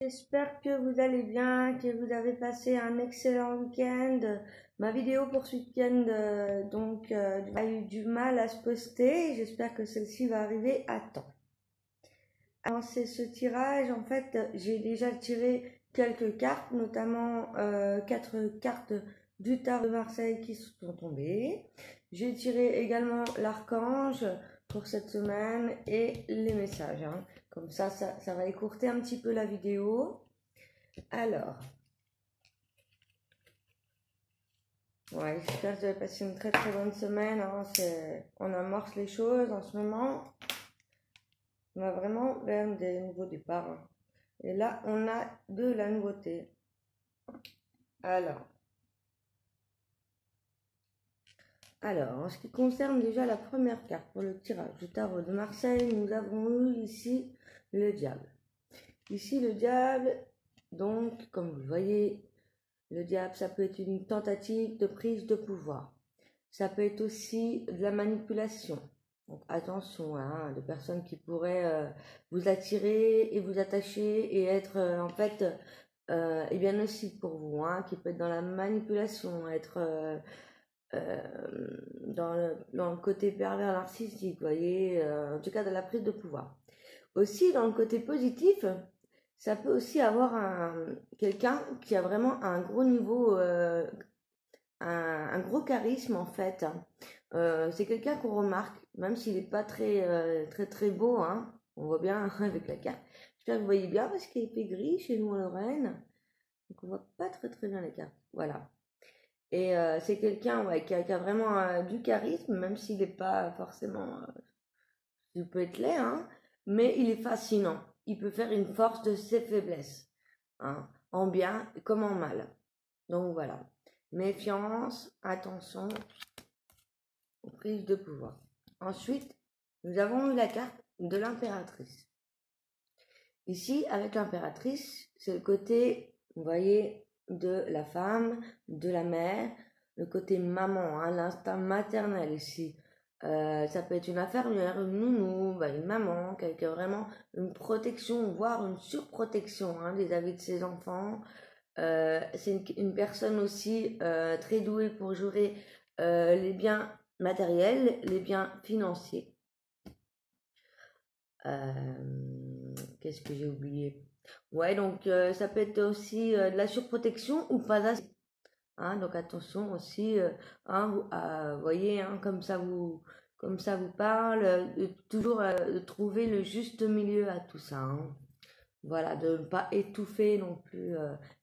J'espère que vous allez bien, que vous avez passé un excellent week-end. Ma vidéo pour ce week-end, a eu du mal à se poster. J'espère que celle-ci va arriver à temps. Alors, c'est ce tirage, en fait, j'ai déjà tiré quelques cartes, notamment 4 cartes du tarot de Marseille qui sont tombées. J'ai tiré également l'archange pour cette semaine et les messages, hein. Comme ça va écourter un petit peu la vidéo. Alors, ouais, j'espère que vous avez passé une très très bonne semaine, hein. On amorce les choses en ce moment. On va vraiment vers des nouveaux départs, hein. Et là, on a de la nouveauté. Alors, en ce qui concerne déjà la première carte pour le tirage du tarot de Marseille, nous avons eu ici le diable. Ici, le diable, donc, comme vous le voyez, le diable, ça peut être une tentative de prise de pouvoir. Ça peut être aussi de la manipulation. Donc attention, hein, de personnes qui pourraient vous attirer et vous attacher et être et bien aussi pour vous, hein, qui peut être dans la manipulation, être dans le côté pervers narcissique, vous voyez, en tout cas dans la prise de pouvoir. Aussi dans le côté positif, ça peut aussi avoir quelqu'un qui a vraiment un gros niveau, un gros charisme en fait. C'est quelqu'un qu'on remarque, même s'il n'est pas très beau, hein. On voit bien avec la carte. J'espère que vous voyez bien parce qu'il fait gris chez nous en Lorraine. Donc on voit pas très bien les cartes. Voilà. Et c'est quelqu'un, ouais, qui a vraiment du charisme, même s'il n'est pas forcément, il peut être laid, hein, mais il est fascinant. Il peut faire une force de ses faiblesses, hein, en bien comme en mal. Donc voilà. Méfiance, attention aux prises de pouvoir. Ensuite, nous avons eu la carte de l'impératrice. Ici, avec l'impératrice, c'est le côté, vous voyez, de la femme, de la mère, le côté maman, hein, l'instinct maternel ici. Ça peut être une infirmière, une nounou, une maman, qui a vraiment une protection, voire une surprotection, hein, vis-à-vis de ses enfants. C'est une personne aussi très douée pour gérer les biens matériels, les biens financiers. Qu'est-ce que j'ai oublié? Ouais, donc ça peut être aussi de la surprotection ou pas assez. Hein, donc attention aussi, hein, vous voyez, hein, comme ça vous parle, toujours de trouver le juste milieu à tout ça, hein. Voilà, de ne pas étouffer non plus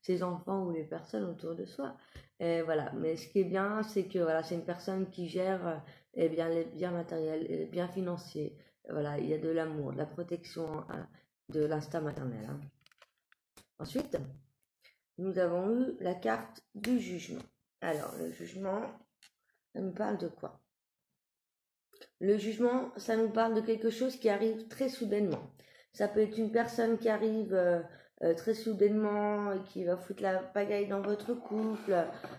ses enfants ou les personnes autour de soi. Et voilà, mais ce qui est bien, c'est que voilà, c'est une personne qui gère eh bien, les biens matériels, les biens financiers. Voilà, il y a de l'amour, de la protection, de l'instinct maternel, hein. Ensuite, nous avons eu la carte du jugement. Alors, le jugement, ça nous parle de quoi? Le jugement, ça nous parle de quelque chose qui arrive très soudainement. Ça peut être une personne qui arrive très soudainement et qui va foutre la pagaille dans votre couple.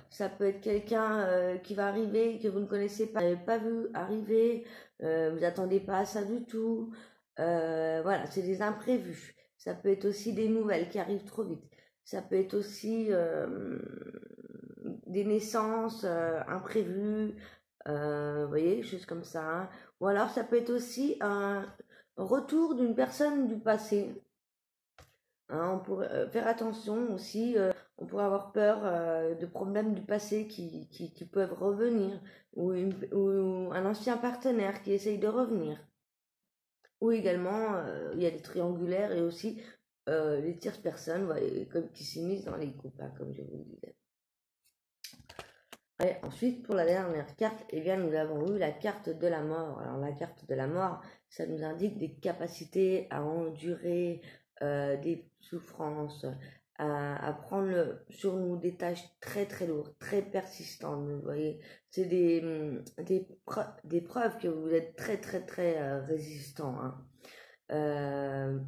Ça peut être quelqu'un qui va arriver que vous ne connaissez pas, vous n'avez pas vu arriver, vous n'attendez pas à ça du tout. Voilà, c'est des imprévus. Ça peut être aussi des nouvelles qui arrivent trop vite. Ça peut être aussi des naissances imprévues, vous voyez, choses comme ça, hein. Ou alors ça peut être aussi un retour d'une personne du passé, hein. On pourrait faire attention aussi, on pourrait avoir peur de problèmes du passé qui peuvent revenir, ou un ancien partenaire qui essaye de revenir. Ou également, il y a des triangulaires et aussi les tierces personnes, ouais, comme qui s'immiscent dans les couples, hein, comme je vous le disais. Et ensuite, pour la dernière carte, eh bien, nous avons eu la carte de la mort. Alors, la carte de la mort, ça nous indique des capacités à endurer des souffrances, à prendre sur nous des tâches très lourdes, très persistantes. Vous voyez, c'est des preuves que vous êtes très résistant, hein.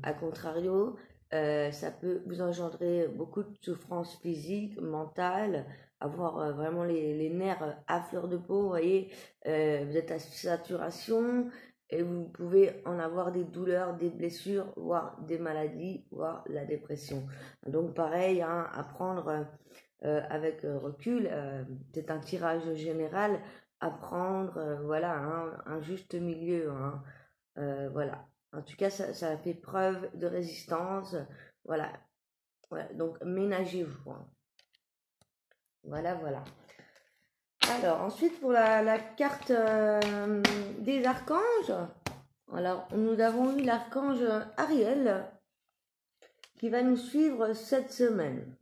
À contrario, ça peut vous engendrer beaucoup de souffrances physiques, mentales, avoir vraiment les nerfs à fleur de peau, vous voyez, vous êtes à saturation, et vous pouvez en avoir des douleurs, des blessures, voire des maladies, voire la dépression. Donc pareil, hein, à prendre avec recul, c'est un tirage général, à prendre, voilà, hein, un juste milieu, hein, voilà. En tout cas, ça fait preuve de résistance, voilà. Voilà. Donc ménagez-vous, hein. Voilà, voilà. Alors, ensuite, pour la carte des archanges, alors, nous avons eu l'archange Ariel qui va nous suivre cette semaine.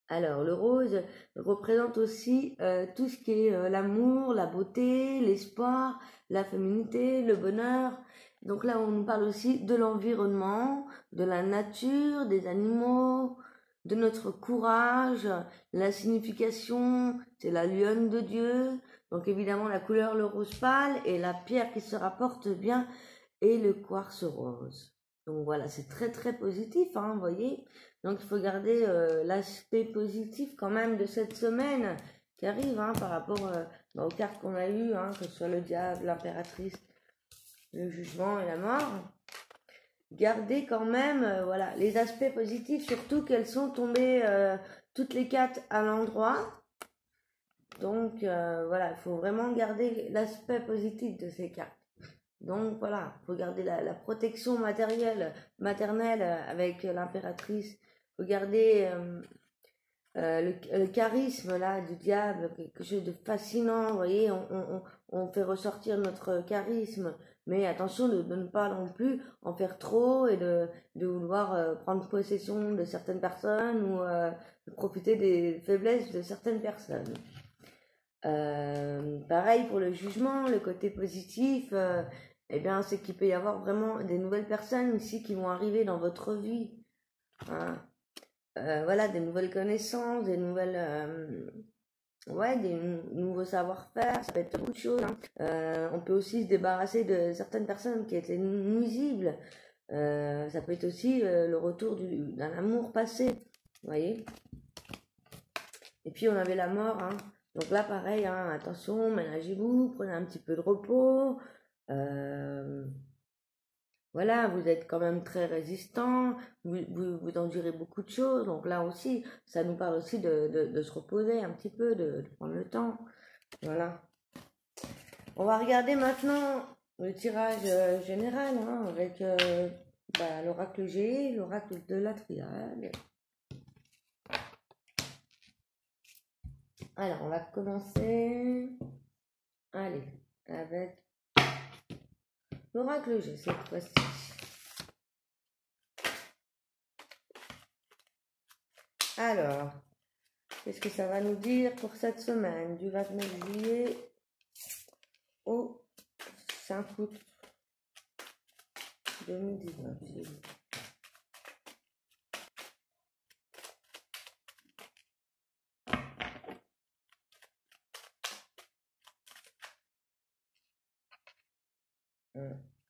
Alors, le rose représente aussi tout ce qui est l'amour, la beauté, l'espoir, la féminité, le bonheur. Donc là, on nous parle aussi de l'environnement, de la nature, des animaux, de notre courage. La signification, c'est la lionne de Dieu. Donc évidemment, la couleur, le rose pâle, et la pierre qui se rapporte bien est le quartz rose. Donc voilà, c'est très très positif, hein, vous voyez. Donc il faut garder l'aspect positif quand même de cette semaine qui arrive, hein, par rapport aux cartes qu'on a eues, hein, que ce soit le diable, l'impératrice, le jugement et la mort. Gardez quand même voilà, les aspects positifs, surtout qu'elles sont tombées toutes les quatre à l'endroit. Donc voilà, il faut vraiment garder l'aspect positif de ces cartes. Donc voilà, il faut garder la protection maternelle avec l'impératrice. Il faut garder le charisme là du diable, quelque chose de fascinant. Vous voyez, on fait ressortir notre charisme, mais attention de ne pas non plus en faire trop et de vouloir prendre possession de certaines personnes ou de profiter des faiblesses de certaines personnes. Pareil pour le jugement, le côté positif, eh bien, c'est qu'il peut y avoir vraiment des nouvelles personnes ici qui vont arriver dans votre vie, hein. Voilà, des nouvelles connaissances, des nouvelles, ouais, des nouveaux savoir-faire, ça peut être beaucoup de choses, hein. On peut aussi se débarrasser de certaines personnes qui étaient nuisibles. Ça peut être aussi le retour d'un amour passé, vous voyez. Et puis on avait la mort, hein. Donc là, pareil, hein, attention, ménagez-vous, prenez un petit peu de repos. Voilà, vous êtes quand même très résistant, vous endurez beaucoup de choses. Donc là aussi, ça nous parle aussi de se reposer un petit peu, de prendre le temps. Voilà. On va regarder maintenant le tirage général, hein, avec l'oracle G, l'oracle de la triade. Alors, on va commencer, allez, avec l'oracle G cette fois-ci. Alors, qu'est-ce que ça va nous dire pour cette semaine, du 29 juillet au 5 août 2019.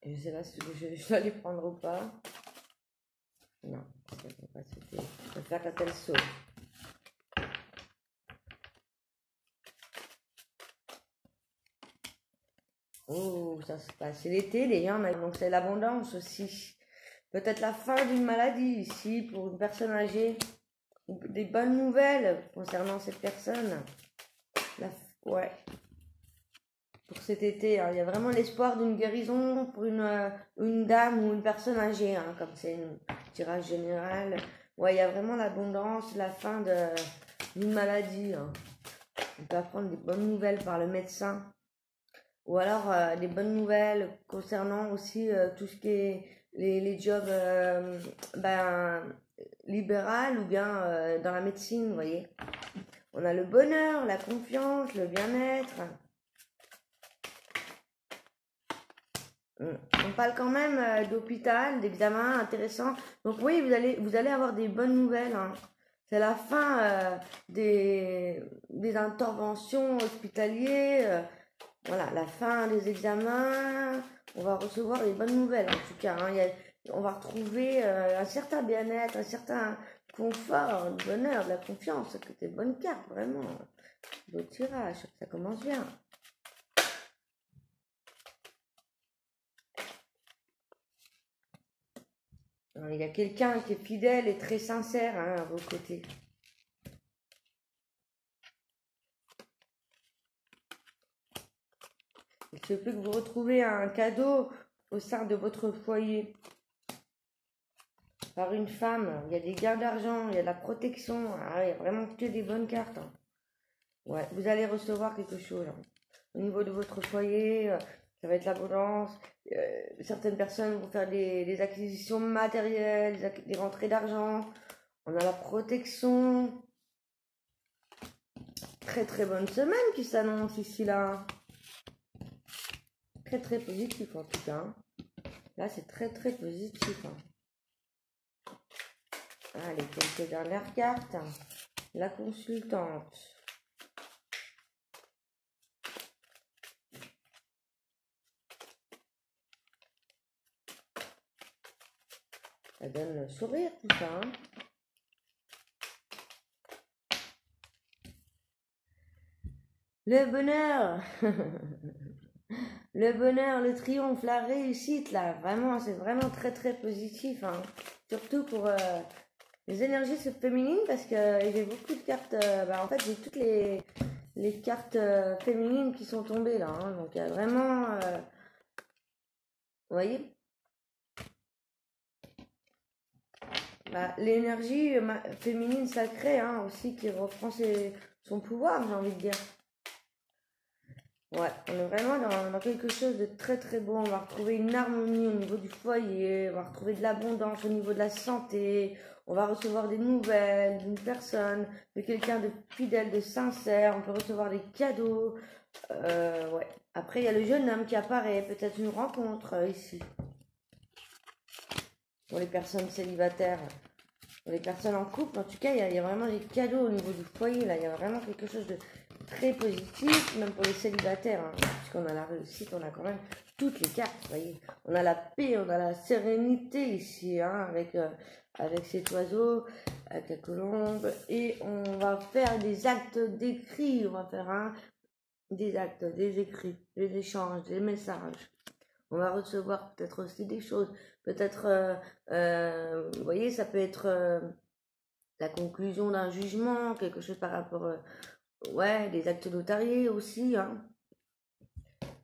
Je ne sais pas si je dois les prendre ou pas. Non, ça ne va pas sauter. Je préfère quand elle saute. Oh, ça se passe. C'est l'été, d'ailleurs, donc c'est l'abondance aussi. Peut-être la fin d'une maladie ici pour une personne âgée. Des bonnes nouvelles concernant cette personne. Ouais. Pour cet été, hein. Il y a vraiment l'espoir d'une guérison pour une dame ou une personne âgée, hein, comme c'est un tirage général. Ouais, il y a vraiment l'abondance, la fin d'une maladie, hein. On peut apprendre des bonnes nouvelles par le médecin. Ou alors des bonnes nouvelles concernant aussi tout ce qui est les jobs libéral ou bien dans la médecine, vous voyez. On a le bonheur, la confiance, le bien-être. On parle quand même d'hôpital, d'examen intéressant. Donc oui, vous allez avoir des bonnes nouvelles, hein. C'est la fin des interventions hospitalières. Voilà, la fin des examens. On va recevoir des bonnes nouvelles en tout cas, hein. On va retrouver un certain bien-être, un certain confort, du bonheur, de la confiance. C'est des bonnes cartes, vraiment. Beau tirage, ça commence bien. Il y a quelqu'un qui est fidèle et très sincère hein, à vos côtés. Il se peut que vous retrouviez un cadeau au sein de votre foyer par une femme. Il y a des gains d'argent, il y a de la protection. Ah, il y a vraiment que des bonnes cartes. Hein. Ouais, vous allez recevoir quelque chose. Hein. Au niveau de votre foyer, ça va être l'abondance. Certaines personnes vont faire des acquisitions matérielles, des rentrées d'argent. On a la protection. Très très bonne semaine qui s'annonce ici là. Très très positif en tout cas. Hein. Là c'est très très positif. Hein. Allez, quelques dernières cartes. La consultante. Ça donne le sourire tout ça. Hein. Le bonheur. Le bonheur, le triomphe, la réussite là. Vraiment, c'est vraiment très très positif. Hein. Surtout pour les énergies féminines parce que j'ai beaucoup de cartes. En fait, j'ai toutes les cartes féminines qui sont tombées là. Hein. Donc, il y a vraiment. Vous voyez l'énergie féminine sacrée hein, aussi qui reprend son pouvoir, j'ai envie de dire. Ouais, on est vraiment dans quelque chose de très très beau. On va retrouver une harmonie au niveau du foyer, on va retrouver de l'abondance au niveau de la santé, on va recevoir des nouvelles d'une personne, de quelqu'un de fidèle, de sincère, on peut recevoir des cadeaux. Ouais. Après, il y a le jeune homme qui apparaît, peut-être une rencontre ici. Pour les personnes célibataires, pour les personnes en couple, en tout cas, il y a vraiment des cadeaux au niveau du foyer. Là, il y a vraiment quelque chose de très positif, même pour les célibataires, hein, puisqu'on a la réussite, on a quand même toutes les cartes, vous voyez. On a la paix, on a la sérénité ici, hein, avec cet oiseau, avec la colombe, et on va faire des actes d'écrit, on va faire des actes, des écrits, des échanges, des messages. On va recevoir peut-être aussi des choses, peut-être, vous voyez, ça peut être la conclusion d'un jugement, quelque chose par rapport... ouais, des actes notariés aussi. Hein.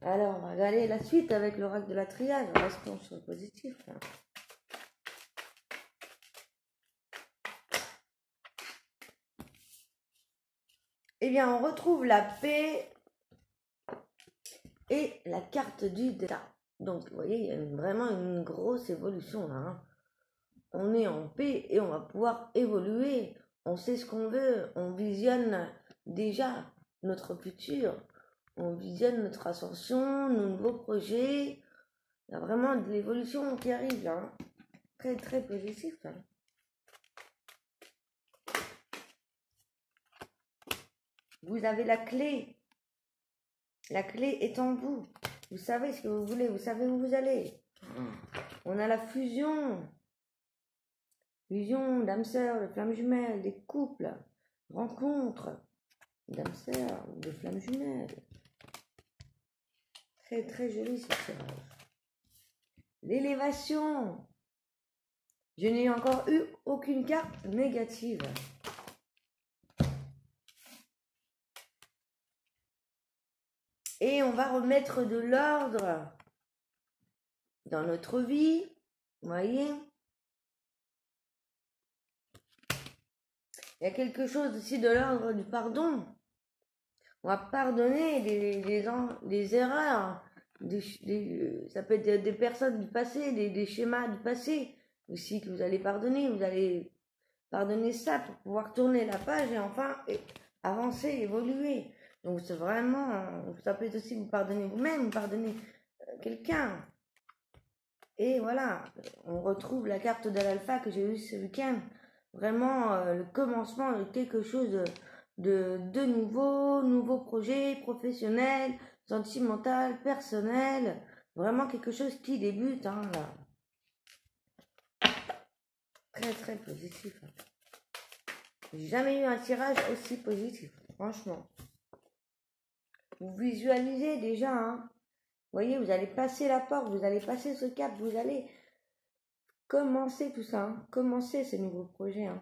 Alors, on va regarder la suite avec l'oracle de la triade. Restons sur le positif. Là. Eh bien, on retrouve la paix et la carte du départ. Donc, vous voyez, il y a vraiment une grosse évolution là. Hein. On est en paix et on va pouvoir évoluer. On sait ce qu'on veut. On visionne déjà notre futur. On visionne notre ascension, nos nouveaux projets. Il y a vraiment de l'évolution qui arrive là. Hein. Très très positif. Hein. Vous avez la clé. La clé est en vous. Vous savez ce que vous voulez. Vous savez où vous allez. On a la fusion. Fusion d'âmes sœurs, de flammes jumelles, des couples, rencontres d'âmes sœurs, de flammes jumelles. Très très joli ce tirage. L'élévation. Je n'ai encore eu aucune carte négative. Et on va remettre de l'ordre dans notre vie. Vous voyez ? Il y a quelque chose aussi de l'ordre du pardon. On va pardonner des erreurs. Ça peut être des personnes du passé, des schémas du passé aussi que vous allez pardonner. Vous allez pardonner ça pour pouvoir tourner la page et enfin avancer, évoluer. Donc c'est vraiment, ça peut être aussi vous pardonner vous-même, vous pardonner quelqu'un. Et voilà, on retrouve la carte de l'alpha que j'ai eue ce week-end. Vraiment le commencement de quelque chose de nouveau projet professionnel, sentimental, personnel. Vraiment quelque chose qui débute, hein, là. Très très positif. J'ai jamais eu un tirage aussi positif, franchement. Vous visualisez déjà, hein. Vous voyez, vous allez passer la porte, vous allez passer ce cap, vous allez commencez tout ça, hein. Commencez ces nouveaux projets. Hein.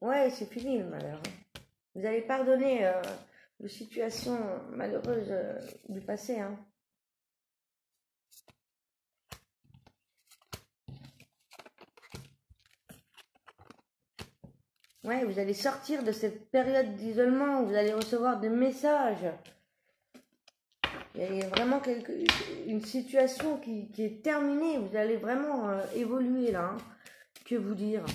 Ouais, c'est fini le malheur. Hein. Vous allez pardonner les situations malheureuses du passé. Hein. Ouais, vous allez sortir de cette période d'isolement, vous allez recevoir des messages. Il y a vraiment une situation qui est terminée, vous allez vraiment évoluer là. Hein. Que vous dire?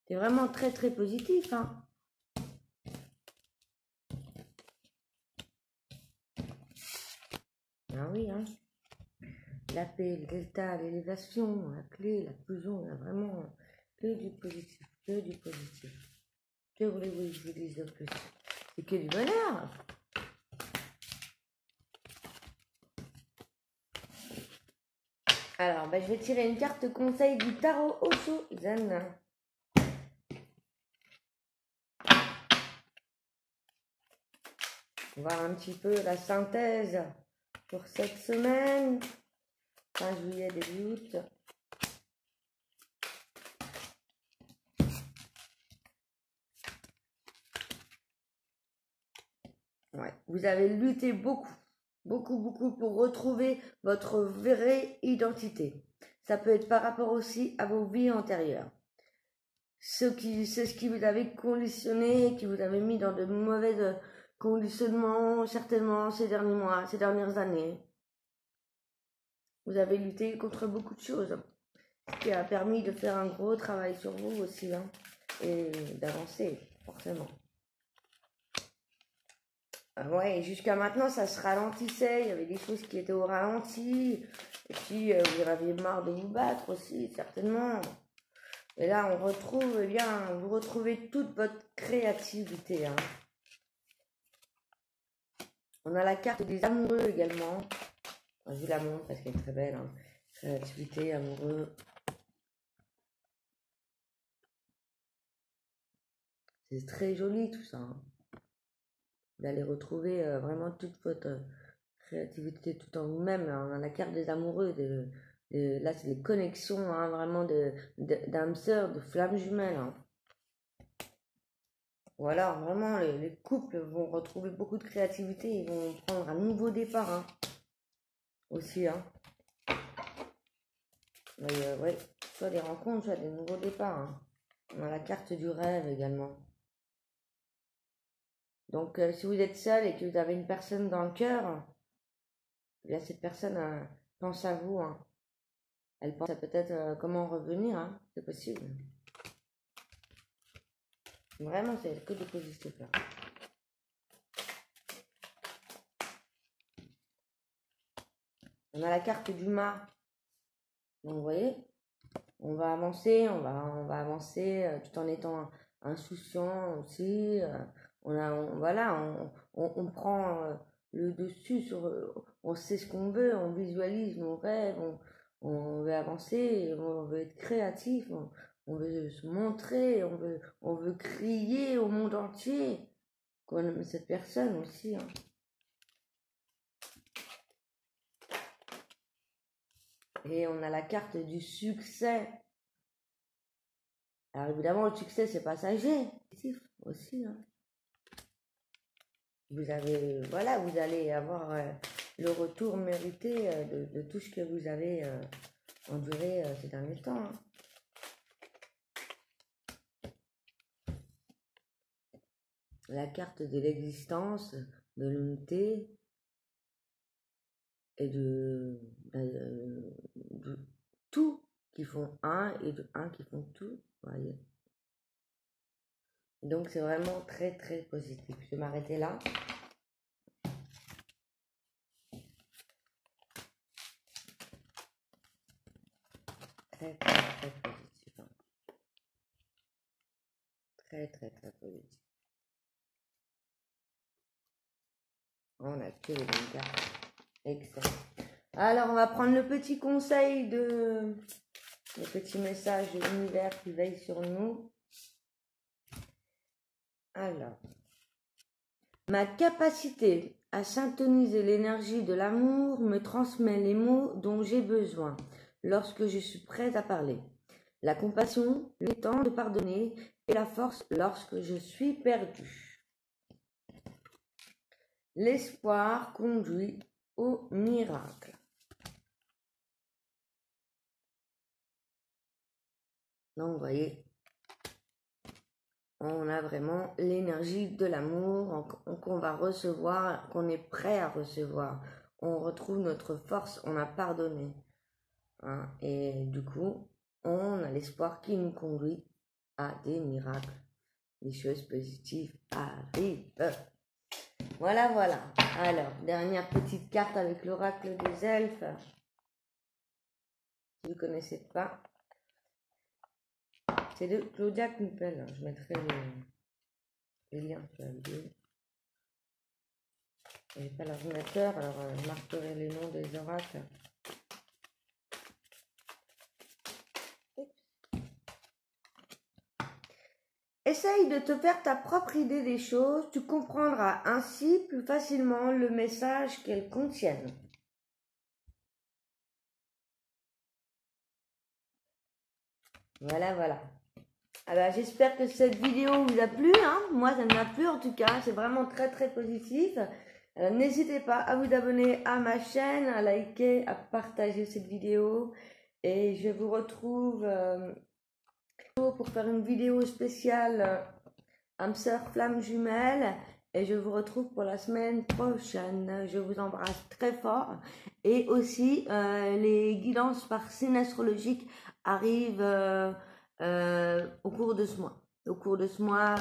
C'est vraiment très très positif. Hein. Ah oui, hein. La paix, le delta, l'élévation, la clé, la fusion, il y a vraiment que du positif, que du positif. Que voulez-vous que je vous dise de plus? C'est que du bonheur. Alors, je vais tirer une carte conseil du tarot Osho Zen. Voir un petit peu la synthèse pour cette semaine. Fin juillet, début août. Ouais. Vous avez lutté beaucoup pour retrouver votre vraie identité. Ça peut être par rapport aussi à vos vies antérieures. C'est ce qui vous avait conditionné, qui vous avait mis dans de mauvais conditionnements, certainement, ces derniers mois, ces dernières années. Vous avez lutté contre beaucoup de choses, ce qui a permis de faire un gros travail sur vous aussi, hein, et d'avancer, forcément. Ouais, jusqu'à maintenant, ça se ralentissait, il y avait des choses qui étaient au ralenti, et puis vous aviez marre de vous battre aussi, certainement. Et là, on retrouve, eh bien, vous retrouvez toute votre créativité. Hein. On a la carte des amoureux également. Je vous la montre parce qu'elle est très belle. Hein. Créativité, amoureux. C'est très joli tout ça. Hein. Vous allez retrouver vraiment toute votre créativité tout en vous-même. On a la carte des amoureux. Là, c'est les connexions hein, vraiment d'âme sœur, de flammes jumelles. Hein. Voilà, vraiment, les couples vont retrouver beaucoup de créativité. Ils vont prendre un nouveau départ. Hein. Aussi, hein. Mais, ouais, soit des rencontres, soit des nouveaux départs. Hein. On a la carte du rêve également. Donc, si vous êtes seul et que vous avez une personne dans le cœur, bien cette personne pense à vous. Hein. Elle pense à peut-être comment revenir. Hein. C'est possible. Vraiment, c'est que du positif là. On a la carte du mât. Donc, vous voyez, on va avancer, on va avancer tout en étant insouciant aussi. On prend le dessus sur, on sait ce qu'on veut, on visualise nos rêves, on veut avancer, on veut être créatif, on veut se montrer, on veut crier au monde entier qu'on aime cette personne aussi. Hein. Et on a la carte du succès. Alors évidemment, le succès, c'est passager. Aussi. Hein. Vous allez avoir le retour mérité de tout ce que vous avez enduré ces derniers temps. Hein. La carte de l'existence, de l'unité et de tout qui font un et de un qui font tout, voyez. Donc c'est vraiment très très positif. Je vais m'arrêter là. Très très très positif. Hein. Très très très positif. On a que les bonnes cartes. Excellent. Alors on va prendre le petit conseil le petit message de l'univers qui veille sur nous. Alors, ma capacité à syntoniser l'énergie de l'amour me transmet les mots dont j'ai besoin. lorsque je suis prête à parler. La compassion, le temps de pardonner et la force lorsque je suis perdue. L'espoir conduit au miracle. Donc, vous voyez, on a vraiment l'énergie de l'amour qu'on va recevoir, qu'on est prêt à recevoir. On retrouve notre force, on a pardonné. Hein, et du coup, on a l'espoir qui nous conduit à des miracles. Des choses positives arrivent. Voilà, voilà. Alors, dernière petite carte avec l'oracle des elfes. Si vous ne connaissez pas, c'est de Claudia Knuppel. Je mettrai les liens sur la vidéo. Je n'ai pas l'ordinateur, alors je marquerai les noms des oracles. Essaye de te faire ta propre idée des choses, tu comprendras ainsi plus facilement le message qu'elles contiennent. Voilà, voilà. Alors, j'espère que cette vidéo vous a plu. Hein. Moi, ça m'a plu en tout cas. C'est vraiment très, très positif. N'hésitez pas à vous abonner à ma chaîne, à liker, à partager cette vidéo. Et je vous retrouve pour faire une vidéo spéciale âme sœur flamme jumelle. Et je vous retrouve pour la semaine prochaine. Je vous embrasse très fort. Et aussi, les guidances par signe astrologique arrivent au cours de ce mois. Au cours de ce mois,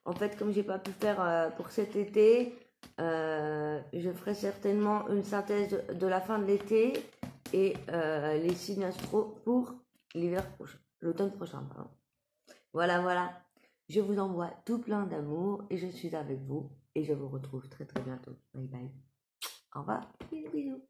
en fait, comme j'ai pas pu faire pour cet été, je ferai certainement une synthèse de la fin de l'été et les signes astro pour l'hiver prochain, l'automne prochain, pardon. Voilà, voilà. Je vous envoie tout plein d'amour et je suis avec vous et je vous retrouve très très bientôt. Bye bye. Au revoir. Bisous, bisous.